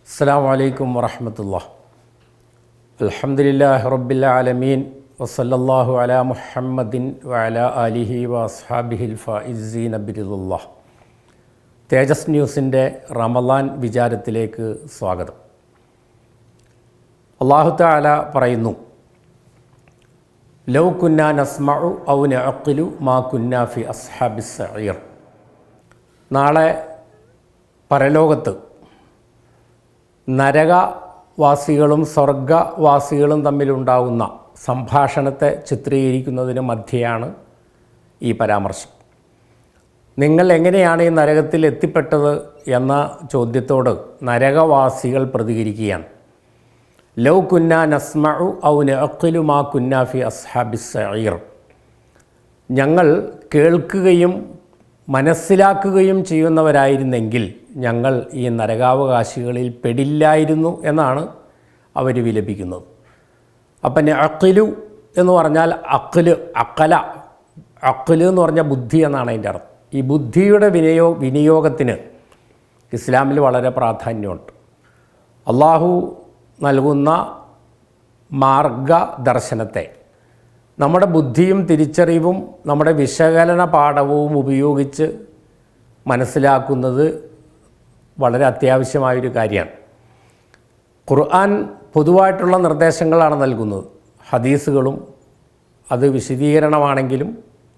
അസ്സലാമു അലൈക്കും വറഹ്മത്തുള്ളാഹി. അൽഹംദുലില്ലാഹി റബ്ബിൽ ആലമീൻ വസല്ലല്ലാഹു അലാ മുഹമ്മദിൻ വഅലാ ആലിഹി വഅസ്ഹാബിഹിൽ ഫായിസീന ബിറിദല്ലാഹ്. തേജസ് ന്യൂസിൻ്റെ റമളാൻ വിചാരത്തിലേക്ക് സ്വാഗതം. അല്ലാഹു തആല പറയുന്നു, ലൗ കുന്നാ നസ്മഉ ഔ നഅഖിലു മാ കുന്നാ ഫി അസ്ഹാബിസ് സഈർ. നാളെ പരലോകത്ത് നരകവാസികളും സ്വർഗവാസികളും തമ്മിലുണ്ടാകുന്ന സംഭാഷണത്തെ ചിത്രീകരിക്കുന്നതിന് മധ്യയാണ് ഈ പരാമർശം. നിങ്ങൾ എങ്ങനെയാണ് ഈ നരകത്തിൽ എത്തിപ്പെട്ടത് എന്ന ചോദ്യത്തോട് നരകവാസികൾ പ്രതികരിക്കുകയാണ്. ലൗ കുന്നാ നസ്മഉ ഔ നഅഖിലു മാ കുന്നാ ഫി അസ്ഹാബിസ് സഈർ. ഞങ്ങൾ കേൾക്കുകയും മനസ്സിലാക്കുകയും ചെയ്യുന്നവരായിരുന്നെങ്കിൽ ഞങ്ങൾ ഈ നരകാവകാശികളിൽ പെടില്ലായിരുന്നു എന്നാണ് അവർ വിലപിക്കുന്നത്. അപ്പം നഅഖിലു എന്ന് പറഞ്ഞാൽ അഖല് എന്ന് പറഞ്ഞാൽ ബുദ്ധി എന്നാണ് അതിൻ്റെ അർത്ഥം. ഈ ബുദ്ധിയുടെ വിനിയോഗത്തിന് ഇസ്ലാമിൽ വളരെ പ്രാധാന്യമുണ്ട്. അള്ളാഹു നൽകുന്ന മാർഗദർശനത്തെ നമ്മുടെ ബുദ്ധിയും തിരിച്ചറിവും നമ്മുടെ വിശകലന പാഠവും ഉപയോഗിച്ച് മനസ്സിലാക്കുന്നത് വളരെ അത്യാവശ്യമായൊരു കാര്യമാണ്. ഖുർആൻ പൊതുവായിട്ടുള്ള നിർദ്ദേശങ്ങളാണ് നൽകുന്നത്. ഹദീസുകളും അത് വിശദീകരണമാണെങ്കിലും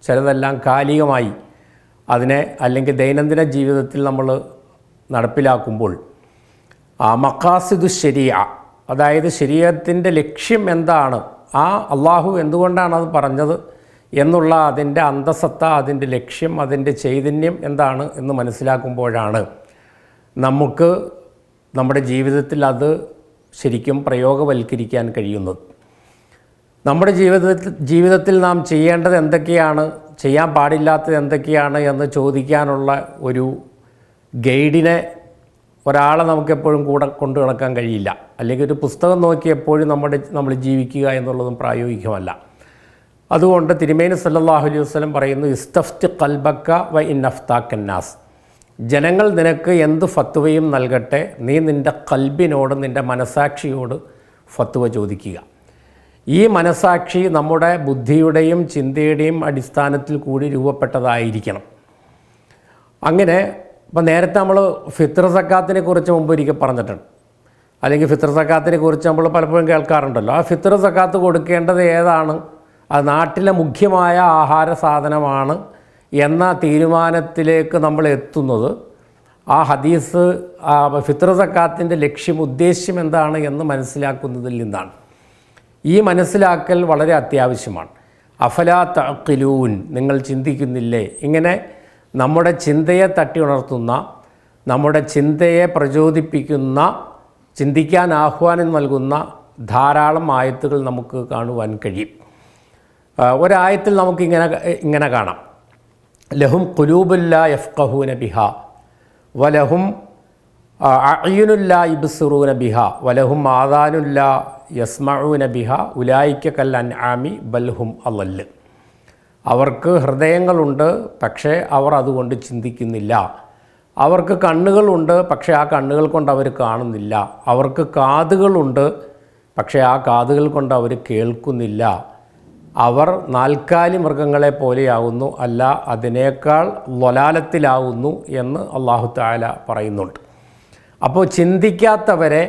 ചിലതെല്ലാം കാലികമായി അതിനെ അല്ലെങ്കിൽ ദൈനംദിന ജീവിതത്തിൽ നമ്മൾ നടപ്പിലാക്കുമ്പോൾ മഖാസിദു ശരിയ, അതായത് ശരീഅത്തിൻ്റെ ലക്ഷ്യം എന്താണ്, ആ അള്ളാഹു എന്തുകൊണ്ടാണ് അത് പറഞ്ഞത് എന്നുള്ള അതിൻ്റെ അന്തസത്ത, അതിൻ്റെ ലക്ഷ്യം, അതിൻ്റെ ചൈതന്യം എന്താണ് എന്ന് മനസ്സിലാക്കുമ്പോഴാണ് നമുക്ക് നമ്മുടെ ജീവിതത്തിൽ അത് ശരിക്കും പ്രയോഗവൽക്കരിക്കാൻ കഴിയുന്നത്. നമ്മുടെ ജീവിതത്തിൽ നാം ചെയ്യേണ്ടത് എന്തൊക്കെയാണ്, ചെയ്യാൻ പാടില്ലാത്തത് എന്തൊക്കെയാണ് എന്ന് ചോദിക്കാനുള്ള ഒരു ഗൈഡിനെ ഒരാളെ നമുക്കെപ്പോഴും കൂടെ കൊണ്ടു നടക്കാൻ കഴിയില്ല. അല്ലെങ്കിൽ ഒരു പുസ്തകം നോക്കി എപ്പോഴും നമ്മൾ ജീവിക്കുക എന്നുള്ളതും പ്രായോഗികമല്ല. അതുകൊണ്ട് തിരുമേനി സല്ലല്ലാഹു അലൈഹി വസല്ലം പറയുന്നു, ഇസ്തഫ്തി ഖൽബക വ ഇൻ അഫ്താക്കന്നാസ്. ജനങ്ങൾ നിനക്ക് എന്ത് ഫത്വയും നൽകട്ടെ, നീ നിൻ്റെ ഖൽബിനോട്, നിൻ്റെ മനസാക്ഷിയോട് ഫത്വ ചോദിക്കുക. ഈ മനസാക്ഷി നമ്മുടെ ബുദ്ധിയുടെയും ചിന്തയുടെയും അടിസ്ഥാനത്തിൽ കൂടി രൂപപ്പെട്ടതായിരിക്കണം. അങ്ങനെ ഇപ്പം നേരത്തെ നമ്മൾ ഫിത്ർ സക്കാത്തിനെ കുറിച്ച് മുമ്പ് ഒരിക്കൽ പറഞ്ഞിട്ടുണ്ട്, അല്ലെങ്കിൽ ഫിത്ർ സക്കാത്തിനെ കുറിച്ച് നമ്മൾ പലപ്പോഴും കേൾക്കാറുണ്ടല്ലോ. ആ ഫിത്ർ സക്കാത്ത് കൊടുക്കേണ്ടത് ഏതാണ്, അത് നാട്ടിലെ മുഖ്യമായ ആഹാര സാധനമാണ് എന്ന തീരുമാനത്തിലേക്ക് നമ്മൾ എത്തുന്നത് ആ ഹദീസ് ഫിത്ർ സക്കാത്തിൻ്റെ ലക്ഷ്യം, ഉദ്ദേശ്യം എന്താണ് എന്ന് മനസ്സിലാക്കുന്നതിൽ നിന്നാണ്. ഈ മനസ്സിലാക്കൽ വളരെ അത്യാവശ്യമാണ്. അഫലാ തഅഖിലൂൻ, നിങ്ങൾ ചിന്തിക്കുന്നില്ലേ? ഇങ്ങനെ നമ്മുടെ ചിന്തയെ തട്ടി ഉണർത്തുന്ന, നമ്മുടെ ചിന്തയെ പ്രചോദിപ്പിക്കുന്ന, ചിന്തിക്കാൻ ആഹ്വാനം നൽകുന്ന ധാരാളം ആയത്തുകൾ നമുക്ക് കാണുവാൻ കഴിയും. ഒരായത്തിൽ നമുക്ക് ഇങ്ങനെ കാണാം, ലഹും ഖുലൂബുല്ലാ യഫ്ഖഹൂന ബിഹാ വലഹും അഅ്യുനുല്ലാ യുബ്സിറൂന ബിഹാ വലഹും ആദാനുല്ലാ യസ്മഊന ബിഹാ ഉലൈക കൽ അൻആമി ബൽഹും അളല്ല്. അവർക്ക് ഹൃദയങ്ങളുണ്ട്, പക്ഷേ അവർ അതുകൊണ്ട് ചിന്തിക്കുന്നില്ല. അവർക്ക് കണ്ണുകളുണ്ട്, പക്ഷേ ആ കണ്ണുകൾ കൊണ്ട് അവർ കാണുന്നില്ല. അവർക്ക് കാതുകളുണ്ട്, പക്ഷേ ആ കാതുകൾ കൊണ്ട് അവർ കേൾക്കുന്നില്ല. അവർ നാൽക്കാലി മൃഗങ്ങളെ പോലെയാകുന്നു, അല്ല അതിനേക്കാൾ ളലാലത്തിലാവുന്നു എന്ന് അല്ലാഹു തആല പറയുന്നുണ്ട്. അപ്പോൾ ചിന്തിക്കാത്തവരെ,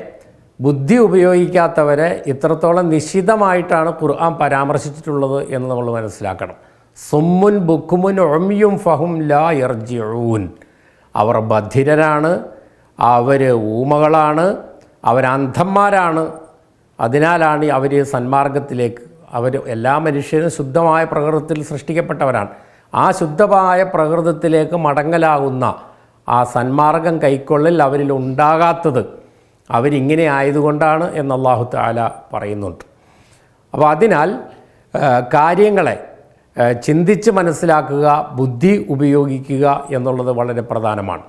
ബുദ്ധി ഉപയോഗിക്കാത്തവരെ ഇത്രത്തോളം നിശിതമായിട്ടാണ് ഖുർആൻ പരാമർശിച്ചിട്ടുള്ളത് എന്ന് നമ്മൾ മനസ്സിലാക്കണം. സുമ്മുൻ ബുക്കുമുൻ ഉമ്യും ഫഹും ലാ യർജിഊൻ. അവർ ബധിരരാണ്, അവർ ഊമകളാണ്, അവരന്ധന്മാരാണ്. അതിനാലാണ് അവർ സന്മാർഗത്തിലേക്ക്, അവർ എല്ലാ മനുഷ്യരും ശുദ്ധമായ പ്രകൃതത്തിൽ സൃഷ്ടിക്കപ്പെട്ടവരാണ്. ആ ശുദ്ധമായ പ്രകൃതത്തിലേക്ക് മടങ്ങലാകുന്ന ആ സന്മാർഗം കൈക്കൊള്ളൽ അവരിൽ ഉണ്ടാകാത്തത് അവരിങ്ങനെ ആയതുകൊണ്ടാണ് എന്ന് അല്ലാഹു തആല പറയുന്നുണ്ട്. അപ്പോൾ അതിനാൽ കാര്യങ്ങളെ ചിന്തിച്ച് മനസ്സിലാക്കുക, ബുദ്ധി ഉപയോഗിക്കുക എന്നുള്ളത് വളരെ പ്രധാനമാണ്.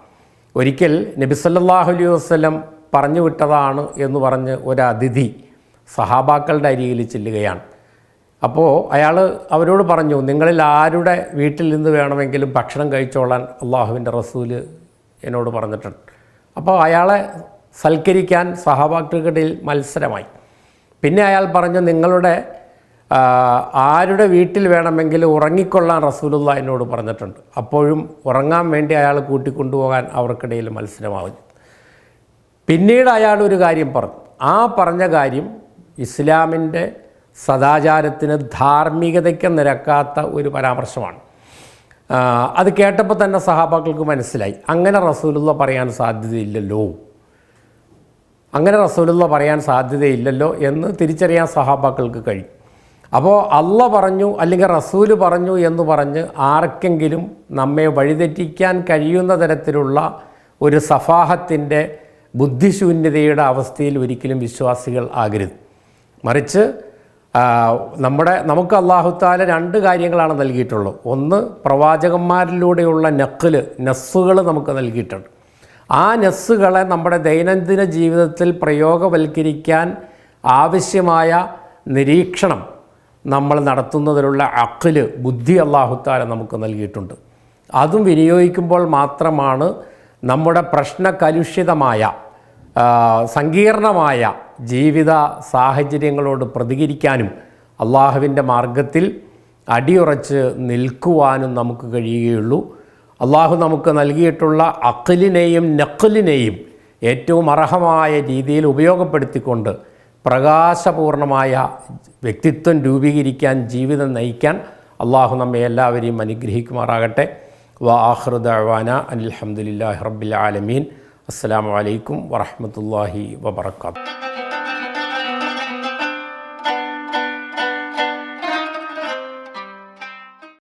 ഒരിക്കൽ നബി സല്ലല്ലാഹു അലൈഹി വസല്ലം പറഞ്ഞു വിട്ടതാണ് എന്ന് പറഞ്ഞ് ഒരു അതിഥി സഹാബാക്കളുടെ അരികിൽ ചെല്ലുകയാണ്. അപ്പോൾ അയാൾ അവരോട് പറഞ്ഞു, നിങ്ങളിൽ ആരുടെ വീട്ടിൽ നിന്ന് വേണമെങ്കിലും ഭക്ഷണം കഴിച്ചോളാൻ അള്ളാഹുവിൻ്റെ റസൂല് എന്നോട് പറഞ്ഞിട്ടുണ്ട്. അപ്പോൾ അയാളെ സൽക്കരിക്കാൻ സഹാബാക്കൾക്കിടയിൽ മത്സരമായി. പിന്നെ അയാൾ പറഞ്ഞു, നിങ്ങളുടെ ആരുടെ വീട്ടിൽ വേണമെങ്കിലും ഉറങ്ങിക്കൊള്ളാൻ റസൂലുള്ളാഹി എന്നോട് പറഞ്ഞിട്ടുണ്ട്. അപ്പോഴും ഉറങ്ങാൻ വേണ്ടി അയാൾ കൂട്ടിക്കൊണ്ടുപോകാൻ അവർക്കിടയിൽ മത്സരമാവുന്നു. പിന്നീട് അയാൾ ഒരു കാര്യം പറഞ്ഞു. ആ പറഞ്ഞ കാര്യം ഇസ്ലാമിൻ്റെ സദാചാരത്തിന് ധാർമ്മികതയ്ക്ക് നിരക്കാത്ത ഒരു പരാമർശമാണ്. അത് കേട്ടപ്പോൾ തന്നെ സഹാബാക്കൾക്ക് മനസ്സിലായി, അങ്ങനെ റസൂലുള്ളാഹി പറയാൻ സാധ്യതയില്ലല്ലോ, എന്ന് തിരിച്ചറിയാൻ സഹാബാക്കൾക്ക് കഴിയും. അപ്പോൾ അള്ളാഹ് പറഞ്ഞു അല്ലെങ്കിൽ റസൂല് പറഞ്ഞു എന്ന് പറഞ്ഞ് ആർക്കെങ്കിലും നമ്മെ വഴിതെറ്റിക്കാൻ കഴിയുന്ന തരത്തിലുള്ള ഒരു സഫാഹത്തിൻ്റെ ബുദ്ധിശൂന്യതയുടെ അവസ്ഥയിൽ ഒരിക്കലും വിശ്വാസികൾ ആകരുത്. മറിച്ച് നമുക്ക് അല്ലാഹു തആല രണ്ട് കാര്യങ്ങളാണ് നൽകിയിട്ടുള്ളത്. ഒന്ന്, പ്രവാചകന്മാരിലൂടെയുള്ള നസ്സുകൾ നമുക്ക് നൽകിയിട്ടുണ്ട്. ആ നസ്സുകളെ നമ്മുടെ ദൈനംദിന ജീവിതത്തിൽ പ്രയോഗവൽക്കരിക്കാൻ ആവശ്യമായ നിരീക്ഷണം നമ്മൾ നടത്തുന്നതിനുള്ള അഖ്ല്, ബുദ്ധി അല്ലാഹു തആല നമുക്ക് നൽകിയിട്ടുണ്ട്. അതും വിനിയോഗിക്കുമ്പോൾ മാത്രമാണ് നമ്മുടെ പ്രശ്നകലുഷിതമായ സങ്കീർണമായ ജീവിത സാഹചര്യങ്ങളോട് പ്രതികരിക്കാനും അള്ളാഹുവിൻ്റെ മാർഗത്തിൽ അടിയുറച്ച് നിൽക്കുവാനും നമുക്ക് കഴിയുകയുള്ളൂ. അള്ളാഹു നമുക്ക് നൽകിയിട്ടുള്ള അഖ്ലിനെയും നഖ്ലിനെയും ഏറ്റവും അർഹമായ രീതിയിൽ ഉപയോഗപ്പെടുത്തിക്കൊണ്ട് പ്രകാശപൂർണമായ വ്യക്തിത്വം രൂപീകരിക്കാൻ, ജീവിതം നയിക്കാൻ അള്ളാഹു നമ്മെ എല്ലാവരെയും അനുഗ്രഹിക്കുമാറാകട്ടെ. വആഖിറു ദഅ്വാന അൽഹംദുലില്ലാഹി റബ്ബിൽ ആലമീൻ. അസ്സലാമു അലൈക്കും വറഹ്മത്തുള്ളാഹി വബറകാതുഹു.